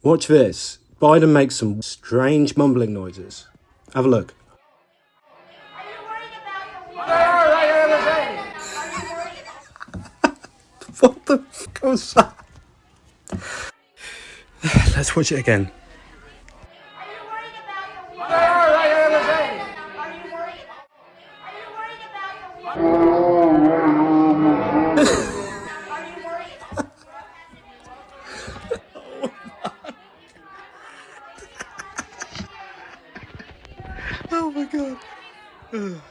Watch this. Biden makes some strange mumbling noises. Have a look. What the fuck was that? Let's watch it again. Oh my god.